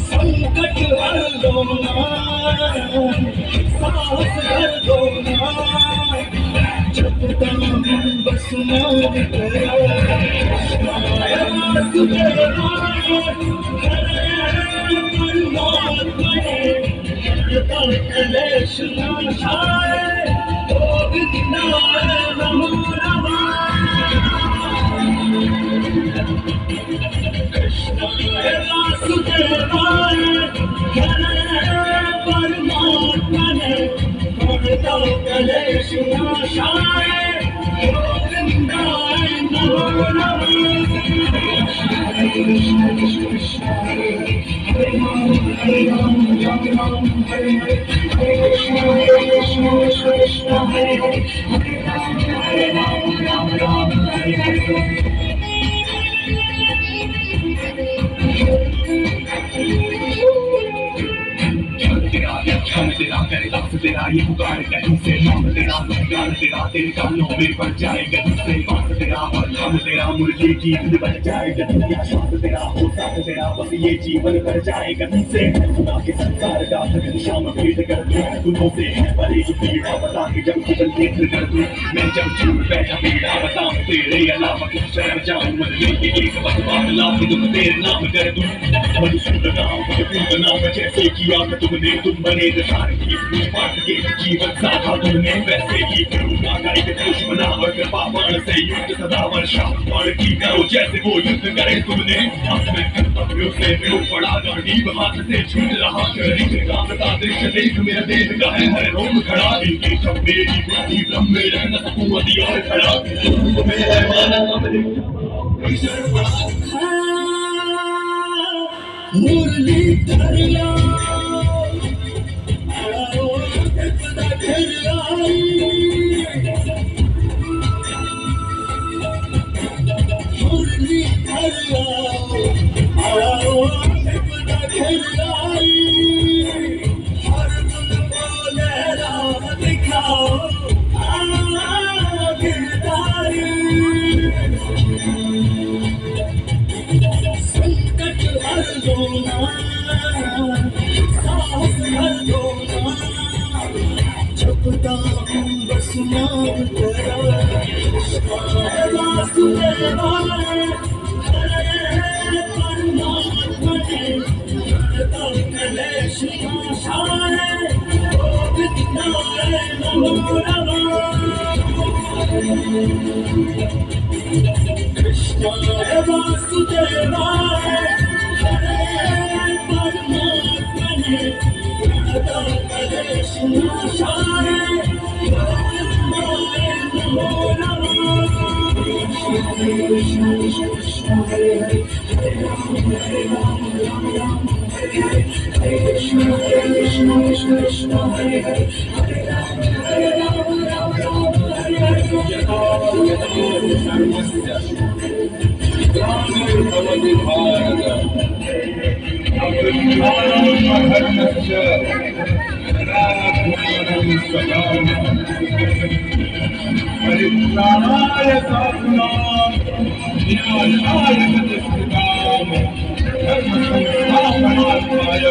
संकट हर दो साहस हर दो जब तक बस नाम करो कलेश नाशाय नमो नमः कृष्णाय वासुदेवाय परमात्मने कलेश नाशाय गोविन्दाय नमो नमः कृष्ण कृष्ण हरे राम राम हरे हरे कृष्ण कृष्ण हरे राम हरे हरे हम तेरा करे दास तेरा ये पुकार कहीं से नाम तेरा गान तेरा तेरे कानों में बज जाए कहीं से बात तेरा और नाम तेरा मुर्गी की धुन बज जाए कहीं या श्वास तेरा हो साथ तेरा बस ये जीवन कर जाए कहीं से खुदा के संसार का थकन शाम भेद कर दूं तुमों से भले ही पीड़ा बता के जब जीवन नेत्र कर दूं मैं जब चूर बैठा पीड़ा बताऊं तेरे अलावा किस शरण जाऊं मन में एक बस बात लाख दुख तेरे नाम कर दूं मधुसूदन नाम नाम जैसे किया तुमने तुम बने दशार की पाठ के जीवन साधा तुमने वैसे ही करूंगा गाइड दुश्मना और कृपावान से युद्ध सदा वर्षा और की करो जैसे वो युद्ध करे तुमने अब मैं कर्तव्यों से विरोध पड़ा गाड़ी हाथ से छूट रहा शरीर का बता दृश्य देख मेरा देह का है हर रोग खड़ा इनके सब मेरी बुद्धि ब्रह्म में रह न सकूं अति और खड़ा तुम्हें है माना मुरली धरिया मुरली धरिया हर गुण बोले राम दिखाओ गिरधारी संकट हर दो साहस हर दो जपता हूँ बस नाम तेरा वासुदेवाय परमात्मने कलेश नाशाय गोविन्दाय नमो नमः कृष्णाय वासुदेवाय परमात्मने कलेश नाशाय गोविन्दाय नमो नमः कृष्ण कृष्ण हरे हरे राम राम हरे हरे कृष्ण कृष्ण हरे हरे राम हरे हरे परित्राणाय साधुनां विनाशाय दुष्कृतां धर्म संस्थापनार्थाय